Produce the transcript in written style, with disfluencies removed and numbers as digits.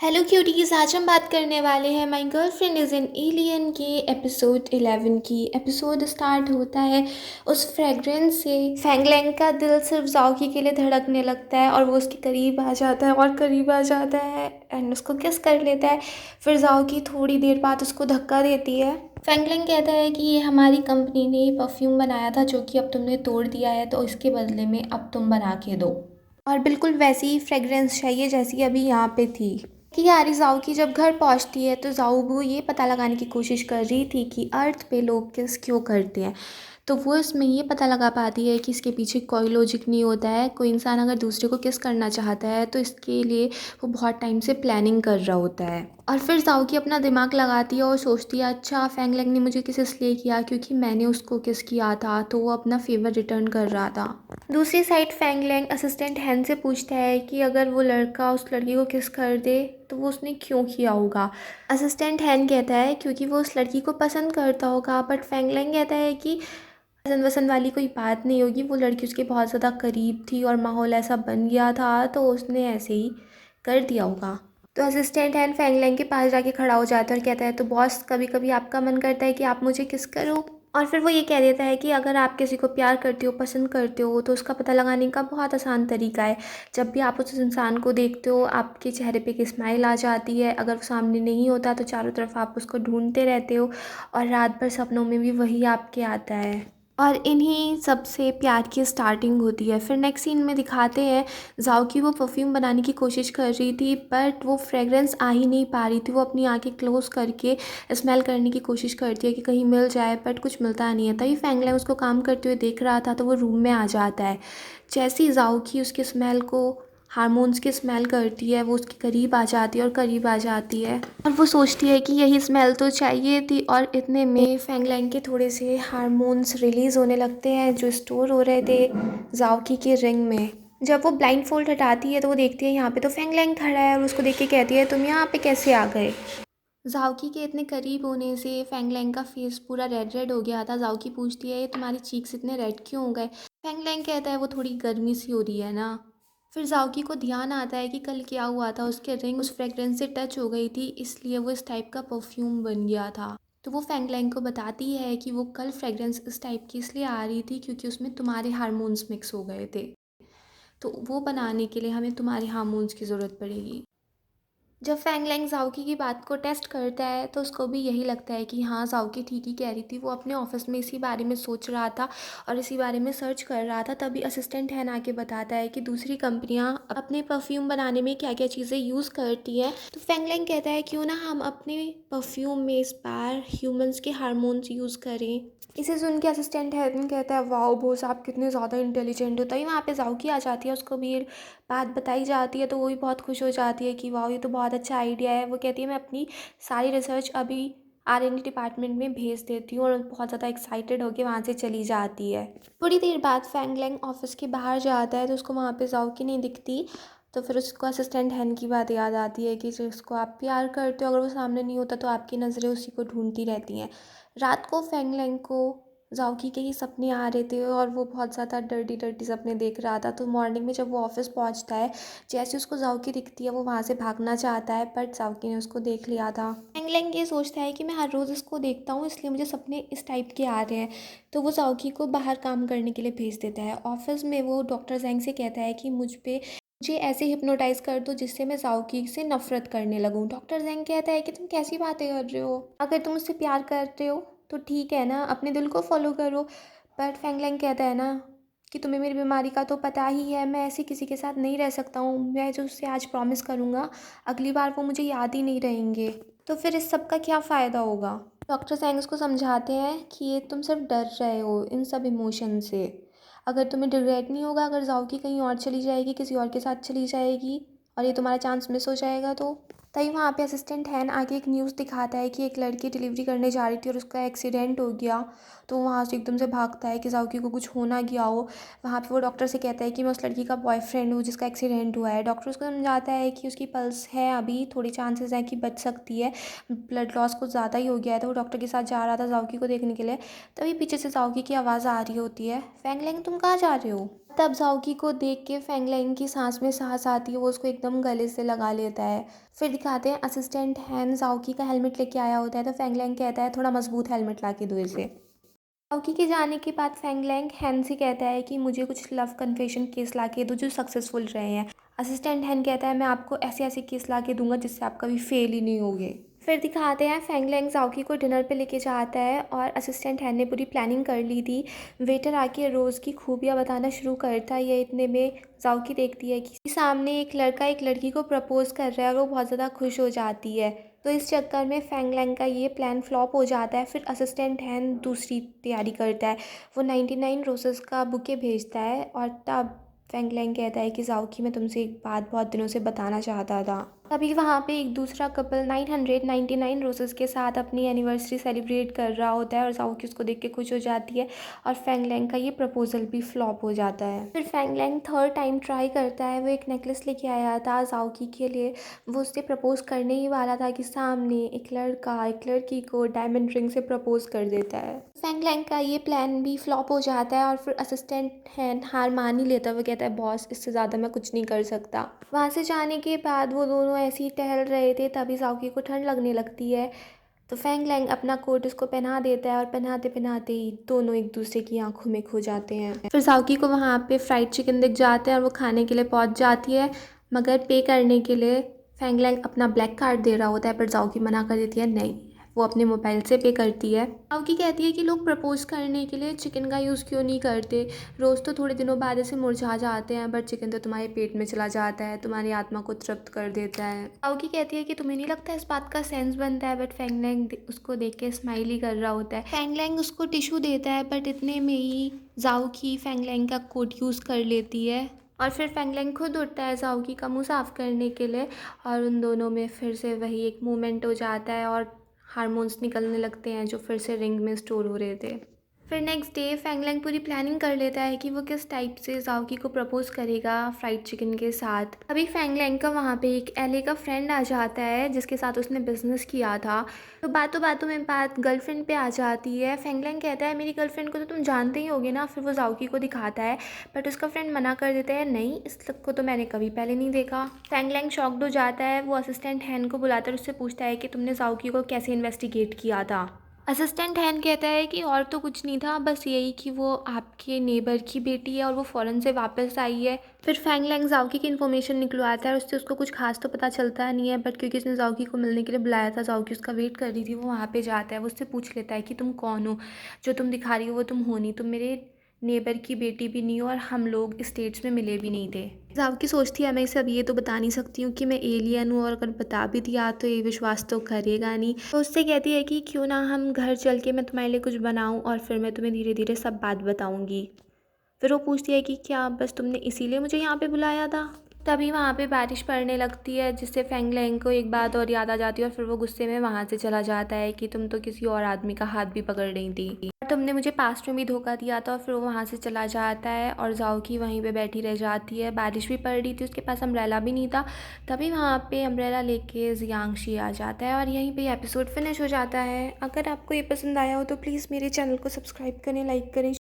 Hello cuties, आज हम बात करने वाले हैं my girlfriend is an alien के एपिसोड 11 की। एपिसोड स्टार्ट होता है उस फ्रेगरेंस से। फैंगलैंग का दिल सिर्फ जाओकी के लिए धड़कने लगता है और वो उसके करीब आ जाता है और करीब आ जाता है एंड उसको किस कर लेता है। फिर जाओकी थोड़ी देर बाद उसको धक्का देती है। फैंगलैंग कहता है कि ये हमारी कंपनी ने परफ्यूम बनाया था जो कि अब तुमने तोड़ दिया है, तो इसके बदले में अब तुम बना के दो। और बिल्कुल वैसी ही फ्रेगरेंस चाहिए जैसी अभी यहाँ पे थी। कि यारी जाओ की जब घर पहुंचती है तो जाओबू ये पता लगाने की कोशिश कर रही थी कि अर्थ पे लोग किस क्यों करते हैं। तो वो इसमें ये पता लगा पाती है कि इसके पीछे कोई लॉजिक नहीं होता है। कोई इंसान अगर दूसरे को किस करना चाहता है तो इसके लिए वो बहुत टाइम से प्लानिंग कर रहा होता है। और फिर जाओ की अपना दिमाग लगाती है और सोचती है, अच्छा फैंगलैंग ने मुझे किस इसलिए किया क्योंकि मैंने उसको किस किया था, तो वो अपना फेवर रिटर्न कर रहा था। दूसरी साइड फैंगलैंग असिस्टेंट हैन से पूछता है कि अगर वो लड़का उस लड़की को किस कर दे तो वो उसने क्यों किया होगा। असिस्टेंट हैन कहता है क्योंकि वो उस लड़की को पसंद करता होगा, बट फैंगलैंग कहता है कि पसंद वसंद वाली कोई बात नहीं होगी, वो लड़की उसके बहुत ज़्यादा करीब थी और माहौल ऐसा बन गया था तो उसने ऐसे ही कर दिया होगा। तो असिस्टेंट हैन फैंगलैंग के पास जाके खड़ा हो जाता है और कहता है, तो बॉस कभी कभी आपका मन करता है कि आप मुझे किस करो। और फिर वो ये कह देता है कि अगर आप किसी को प्यार करते हो, पसंद करते हो, तो उसका पता लगाने का बहुत आसान तरीका है। जब भी आप उस इंसान को देखते हो आपके चेहरे पे एक स्माइल आ जाती है। अगर वो सामने नहीं होता तो चारों तरफ आप उसको ढूंढते रहते हो और रात भर सपनों में भी वही आपके आता है। और इन्हीं सब से प्यार की स्टार्टिंग होती है। फिर नेक्स्ट सीन में दिखाते हैं जाओ की वो परफ्यूम बनाने की कोशिश कर रही थी बट वो फ्रेगरेंस आ ही नहीं पा रही थी। वो अपनी आंखें क्लोज करके स्मेल करने की कोशिश करती है कि कहीं मिल जाए, बट कुछ मिलता नहीं है। तभी फैंगलैंग उसको काम करते हुए देख रहा था तो वो रूम में आ जाता है। जैसे ही जाओ की उसके स्मेल को, हार्मोन्स की स्मेल करती है, वो उसके करीब आ जाती है और करीब आ जाती है और वो सोचती है कि यही स्मेल तो चाहिए थी। और इतने में फैंगलैंग के थोड़े से हार्मोन्स रिलीज़ होने लगते हैं जो स्टोर हो रहे थे जाओकी के रिंग में। जब वो ब्लाइंड फोल्ड हटाती है तो वो देखती है यहाँ पे तो फैंगलैंग खड़ा है और उसको देख के कहती है, तुम यहाँ पे कैसे आ गए। जाओकी के इतने करीब होने से फैंगलैंग का फेस पूरा रेड रेड हो गया था। जाओकी पूछती है, ये तुम्हारी चीक्स इतने रेड क्यों हो गए। फैंगलैंग कहता है, वो थोड़ी गर्मी सी हो रही है ना। फिर जाओकी को ध्यान आता है कि कल क्या हुआ था, उसके रिंग उस फ्रेगरेंस से टच हो गई थी इसलिए वो इस टाइप का परफ्यूम बन गया था। तो वो फैंगलैंग को बताती है कि वो कल फ्रेगरेंस इस टाइप की इसलिए आ रही थी क्योंकि उसमें तुम्हारे हार्मोन्स मिक्स हो गए थे, तो वो बनाने के लिए हमें तुम्हारे हार्मोन्स की ज़रूरत पड़ेगी। जब फैंगलैंग जाओकी की बात को टेस्ट करता है तो उसको भी यही लगता है कि हाँ जाओकी ठीक ही कह रही थी। वो अपने ऑफिस में इसी बारे में सोच रहा था और इसी बारे में सर्च कर रहा था। तभी असिस्टेंट हैन आके बताता है कि दूसरी कंपनियां अपने परफ्यूम बनाने में क्या क्या चीज़ें यूज़ करती हैं। तो फैंगलैंग कहता है, क्यों ना हम अपने परफ्यूम में इस बार ह्यूमंस के हार्मोन्स यूज़ करें। इसे सुन के असिस्टेंट हैन कहता है, वाओ बॉस आप कितने ज़्यादा इंटेलिजेंट हो। तभी वहाँ पे जाओकी आ जाती है, उसको भी बात बताई जाती है तो वो भी बहुत खुश हो जाती है कि वाह ये तो बहुत अच्छा आइडिया है। वो कहती है, मैं अपनी सारी रिसर्च अभी R&D डिपार्टमेंट में भेज देती हूँ, और बहुत ज़्यादा एक्साइटेड होकर वहाँ से चली जाती है। थोड़ी देर बाद फैंगलैंग ऑफिस के बाहर जाता है तो उसको वहाँ पे जाओकी नहीं दिखती। तो फिर उसको असिस्टेंट हैन की बात याद आती है कि जिसको आप प्यार करते हो अगर वो सामने नहीं होता तो आपकी नज़रें उसी को ढूंढती रहती हैं। रात को फैंगलैंग को जाओकी के ही सपने आ रहे थे और वो बहुत ज़्यादा डर्टी डर्टी सपने देख रहा था। तो मॉर्निंग में जब वो ऑफिस पहुंचता है, जैसे उसको जाओकी दिखती है वो वहाँ से भागना चाहता है, बट जाओकी ने उसको देख लिया था। फैंगलैंग ये सोचता है कि मैं हर रोज़ इसको देखता हूँ इसलिए मुझे सपने इस टाइप के आ रहे हैं। तो वो जाओकी को बाहर काम करने के लिए भेज देता है। ऑफिस में वो डॉक्टर जैंग से कहता है कि मुझे ऐसे हिप्नोटाइज कर दो जिससे मैं जाओकी से नफरत करने लगूं। डॉक्टर जैंग कहता है कि तुम कैसी बातें कर रहे हो, अगर तुम उससे प्यार करते हो तो ठीक है ना, अपने दिल को फॉलो करो। बट फैंगलैंग कहता है ना कि तुम्हें मेरी बीमारी का तो पता ही है, मैं ऐसे किसी के साथ नहीं रह सकता हूँ। मैं जो उससे आज प्रॉमिस करूँगा अगली बार वो मुझे याद ही नहीं रहेंगे, तो फिर इस सब का क्या फ़ायदा होगा। डॉक्टर सैंग उसको समझाते हैं कि ये तुम सिर्फ डर रहे हो इन सब इमोशन से। अगर तुम्हें रिग्रेट नहीं होगा अगर जाओगी कहीं और चली जाएगी, किसी और के साथ चली जाएगी और ये तुम्हारा चांस मिस हो जाएगा तो। तभी वहाँ पे असिस्टेंट हैन आगे एक न्यूज़ दिखाता है कि एक लड़की डिलीवरी करने जा रही थी और उसका एक्सीडेंट हो गया। तो वहाँ से एकदम से भागता है कि जाओकी को कुछ हो ना गया हो। वहाँ पे वो डॉक्टर से कहता है कि मैं उस लड़की का बॉयफ्रेंड हूँ जिसका एक्सीडेंट हुआ है। डॉक्टर उसको समझाता है कि उसकी पल्स है, अभी थोड़ी चांसेस हैं कि बच सकती है, ब्लड लॉस कुछ ज़्यादा ही हो गया है। तो वो डॉक्टर के साथ जा रहा था जाओकी को देखने के लिए। तभी पीछे से जाओकी की आवाज़ आ रही होती है, फैंगलैंग तुम कहाँ जा रहे हो। तब जाओकी को देख के फैंगलैंग की सांस में सांस आती है, वो उसको एकदम गले से लगा लेता है। फिर दिखाते हैं असिस्टेंट हैन जाओकी का हेलमेट लेके आया होता है, तो फैंगलैंग कहता है थोड़ा मजबूत हेलमेट ला के दो इसे। जाओकी के जाने के बाद फैंगलैंग हैन से कहता है कि मुझे कुछ लव कन्फेशन केस ला के दो जो सक्सेसफुल रहे हैं। असिस्टेंट हैन कहता है मैं आपको ऐसे ऐसे केस ला के दूंगा जिससे आप कभी फेल ही नहीं होगे। फिर दिखाते हैं फैंगलैंग जाओकी को डिनर पे लेके जाता है और असिस्टेंट हैन ने पूरी प्लानिंग कर ली थी। वेटर आके रोज़ की खूबियाँ बताना शुरू करता है, ये इतने में जाओकी देखती है कि सामने एक लड़का एक लड़की को प्रपोज कर रहा है और वो बहुत ज़्यादा खुश हो जाती है। तो इस चक्कर में फैंगलैंग का ये प्लान फ्लॉप हो जाता है। फिर असिस्टेंट हैन दूसरी तैयारी करता है, वो 99 रोजेस का बुके भेजता है और तब फैंगलैंग कहता है कि जाओकी मैं तुमसे एक बात बहुत दिनों से बताना चाहता था। तभी वहाँ पे एक दूसरा कपल 999 रोजेस के साथ अपनी एनिवर्सरी सेलिब्रेट कर रहा होता है और जाओकी उसको देख के खुश हो जाती है और फैंगलैंग का ये प्रपोजल भी फ्लॉप हो जाता है। फिर फैंगलैंग थर्ड टाइम ट्राई करता है, वो एक नेकलेस लेके आया था जाओकी के लिए, वो उससे प्रपोज करने ही वाला था कि सामने एक लड़का एक लड़की को डायमंड रिंग से प्रपोज कर देता है। फैंगलैंग का ये प्लान भी फ्लॉप हो जाता है और फिर असिस्टेंट हैन हार मान ही लेता है, वो कहता है बॉस इससे ज़्यादा मैं कुछ नहीं कर सकता। वहाँ से जाने के बाद वो दोनों ऐसे ही टहल रहे थे, तभी जाओकी को ठंड लगने लगती है, तो फैंगलैंग अपना कोट उसको पहना देता है और पहनाते पहनाते ही दोनों एक दूसरे की आंखों में खो जाते हैं। फिर जाओकी को वहाँ पे फ्राइड चिकन दिख जाता है और वो खाने के लिए पहुँच जाती है, मगर पे करने के लिए फैंगलैंग अपना ब्लैक कार्ड दे रहा होता है, पर जाओकी मना कर देती है, नहीं वो अपने मोबाइल से पे करती है। जाओकी कहती है कि लोग प्रपोज करने के लिए चिकन का यूज़ क्यों नहीं करते, रोज़ तो थोड़े दिनों बाद ऐसे मुरझा जाते हैं, बट चिकन तो तुम्हारे पेट में चला जाता है, तुम्हारी आत्मा को तृप्त कर देता है। जाओकी कहती है कि तुम्हें नहीं लगता इस बात का सेंस बनता है, बट फैंगलैंग उसको देख के स्माइल ही कर रहा होता है। फैंगलैंग उसको टिश्यू देता है, बट इतने में ही जाओकी फैंगलैंग का कोट यूज़ कर लेती है और फिर फैंगलैंग खुद उठता है जाओकी का मुंह साफ करने के लिए और उन दोनों में फिर से वही एक मूवमेंट हो जाता है और हार्मोन्स निकलने लगते हैं जो फिर से रिंग में स्टोर हो रहे थे। फिर नेक्स्ट डे फैंगलैंग पूरी प्लानिंग कर लेता है कि वो किस टाइप से जाओकी को प्रपोज करेगा फ्राइड चिकन के साथ। अभी फैंगलैंग का वहाँ पे एक एलए का फ्रेंड आ जाता है जिसके साथ उसने बिजनेस किया था, तो बातों बातों में बात गर्लफ्रेंड पे आ जाती है। फैंगलैंग कहता है मेरी गर्लफ्रेंड को तो तुम जानते ही होगे ना, फिर वो जाओकी को दिखाता है, बट उसका फ्रेंड मना कर देता है, नहीं इस लुक को तो मैंने कभी पहले नहीं देखा। फैंगलैंग शॉक्ड हो जाता है, वो असिस्टेंट हैन को बुलाकर उससे पूछता है कि तुमने जाओकी को कैसे इन्वेस्टिगेट किया था। असिस्टेंट हैन कहता है कि और तो कुछ नहीं था, बस यही कि वो आपके नेबर की बेटी है और वो फ़ॉरेन से वापस आई है। फिर फैंगलैंग जाओकी की इन्फॉर्मेशन निकलवाता है और उससे उसको कुछ खास तो पता चलता नहीं है, बट क्योंकि उसने जाओकी को मिलने के लिए बुलाया था, जाओकी उसका वेट कर रही थी, वो वहाँ पे जाता है, वो उससे पूछ लेता है कि तुम कौन हो, जो तुम दिखा रही हो वो तुम हो नहीं, तुम मेरे नेबर की बेटी भी नहीं हो और हम लोग स्टेट्स में मिले भी नहीं थे। जाओकी सोचती है मैं इसे अब ये तो बता नहीं सकती हूँ कि मैं एलियन हूँ, और अगर बता भी दिया तो ये विश्वास तो करेगा नहीं, तो उससे कहती है कि क्यों ना हम घर चल के मैं तुम्हारे लिए कुछ बनाऊँ और फिर मैं तुम्हें धीरे धीरे सब बात बताऊँगी। फिर वो पूछती है कि क्या बस तुमने इसीलिए मुझे यहाँ पे बुलाया था। तभी वहाँ पे बारिश पड़ने लगती है जिससे फैंगलैंग को एक बात और याद आ जाती है और फिर वो गुस्से में वहाँ से चला जाता है कि तुम तो किसी और आदमी का हाथ भी पकड़ रही थी, तुमने मुझे पास्ट में भी धोखा दिया था। और फिर वो वहाँ से चला जाता है और जाओकी वहीं पे बैठी रह जाती है। बारिश भी पड़ रही थी, उसके पास अम्ब्रेला भी नहीं था, तभी वहाँ पे अम्ब्रेला लेके जियांगशी आ जाता है और यहीं पे एपिसोड फिनिश हो जाता है। अगर आपको ये पसंद आया हो तो प्लीज़ मेरे चैनल को सब्सक्राइब करें, लाइक करें।